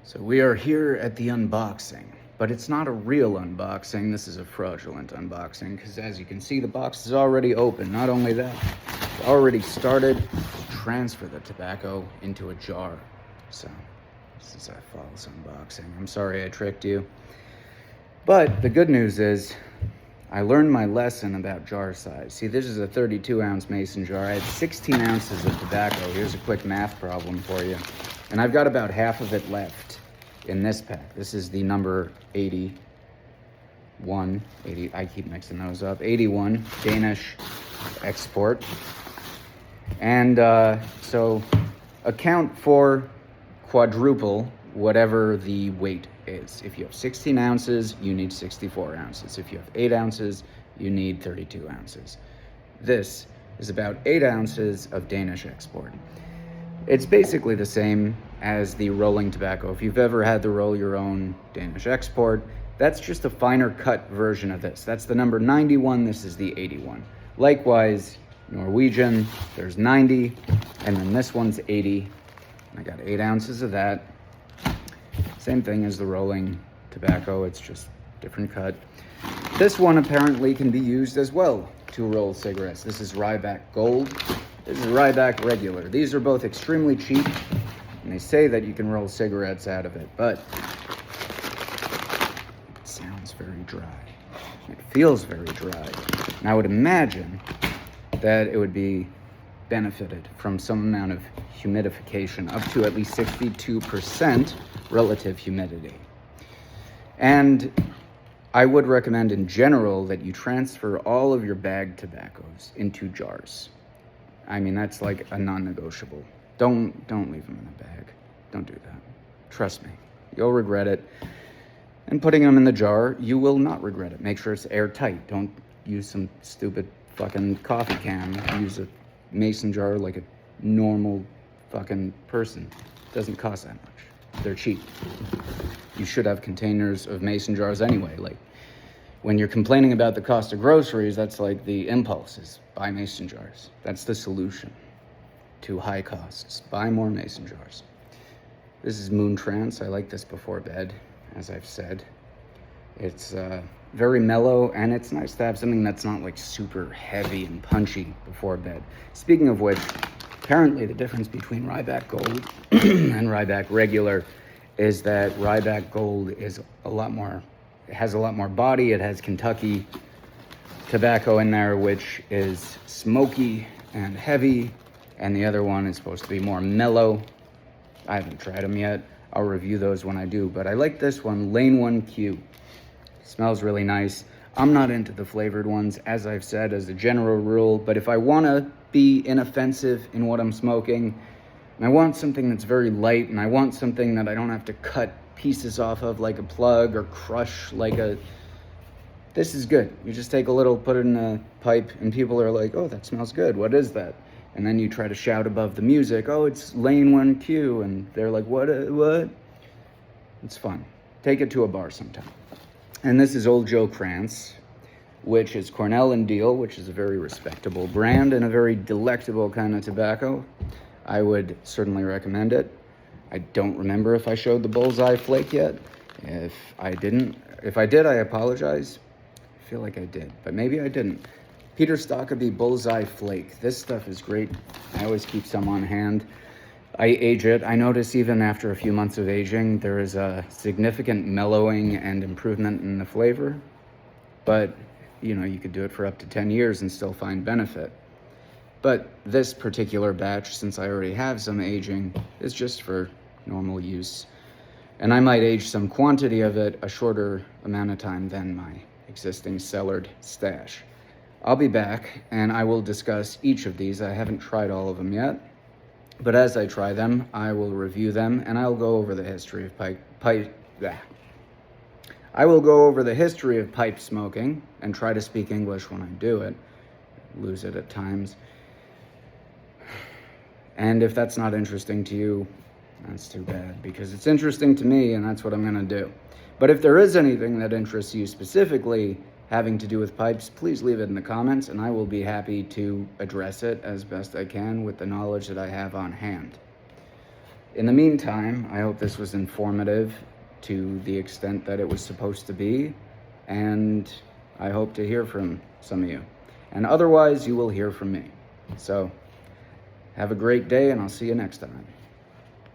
So we are here at the unboxing, but it's not a real unboxing. This is a fraudulent unboxing because, as you can see, the box is already open. Not only that, it's already started to transfer the tobacco into a jar. So this is a false unboxing. I'm sorry I tricked you. But the good news is I learned my lesson about jar size. See, this is a 32-ounce mason jar. I had 16 ounces of tobacco. Here's a quick math problem for you. And I've got about half of it left in this pack. This is the number 80, I keep mixing those up, 81 Danish export. And so account for quadruple whatever the weight is. If you have 16 ounces, you need 64 ounces. If you have 8 ounces, you need 32 ounces. This is about 8 ounces of Danish export. It's basically the same as the rolling tobacco. If you've ever had to roll your own Danish export, that's just a finer cut version of this. That's the number 91, this is the 81. Likewise, Norwegian, there's 90, and then this one's 80. I got 8 ounces of that. Same thing as the rolling tobacco, it's just different cut. This one apparently can be used as well to roll cigarettes. This is Ryback Gold. This is Ryback Regular. These are both extremely cheap, and they say that you can roll cigarettes out of it, but it sounds very dry. It feels very dry. And I would imagine that it would be benefited from some amount of humidification, up to at least 62% relative humidity. And I would recommend in general that you transfer all of your bagged tobaccos into jars. I mean, that's like a non-negotiable. Don't leave them in a bag. Don't do that. Trust me, you'll regret it. And putting them in the jar, you will not regret it. Make sure it's airtight. Don't use some stupid fucking coffee can. Use a mason jar like a normal fucking person. It doesn't cost that much. They're cheap. You should have containers of mason jars anyway. Like, when you're complaining about the cost of groceries, that's like the impulse is buy mason jars. That's the solution to high costs. Buy more mason jars. This is Moon Trance. I like this before bed, as I've said. It's very mellow, and it's nice to have something that's not like super heavy and punchy before bed. Speaking of which, apparently the difference between Ryback Gold and Ryback Regular is that Ryback Gold is a lot more, it has a lot more body. It has Kentucky tobacco in there, which is smoky and heavy, and the other one is supposed to be more mellow. I haven't tried them yet. I'll review those when I do, but I like this one, Lane 1Q. Smells really nice. I'm not into the flavored ones, as I've said, as a general rule, but if I want to be inoffensive in what I'm smoking, and I want something that's very light, and I want something that I don't have to cut pieces off of like a plug or crush like a... This is good. You just take a little, put it in a pipe, and people are like, oh, that smells good. What is that? And then you try to shout above the music, oh, it's Lane 1Q, and they're like, what? It's fun. Take it to a bar sometime. And this is Old Joe Krantz, which is Cornell and Deal, which is a very respectable brand and a very delectable kind of tobacco. I would certainly recommend it. I don't remember if I showed the Bullseye Flake yet. If I did, I apologize. I feel like I did, but maybe I didn't. Peter Stokkebye Bullseye Flake. This stuff is great. I always keep some on hand. I age it. I notice even after a few months of aging, there is a significant mellowing and improvement in the flavor. But, you could do it for up to 10 years and still find benefit. But this particular batch, since I already have some aging, is just for normal use. And I might age some quantity of it a shorter amount of time than my existing cellared stash. I'll be back, and I will discuss each of these. I haven't tried all of them yet, but as I try them, I will review them, and I'll go over the history of I will go over the history of pipe smoking and try to speak English when I do it. Lose it at times. And if that's not interesting to you, that's too bad, because it's interesting to me, and that's what I'm going to do. But if there is anything that interests you specifically having to do with pipes, please leave it in the comments, and I will be happy to address it as best I can with the knowledge that I have on hand. In the meantime, I hope this was informative to the extent that it was supposed to be, and I hope to hear from some of you. And otherwise, you will hear from me. So, have a great day, and I'll see you next time.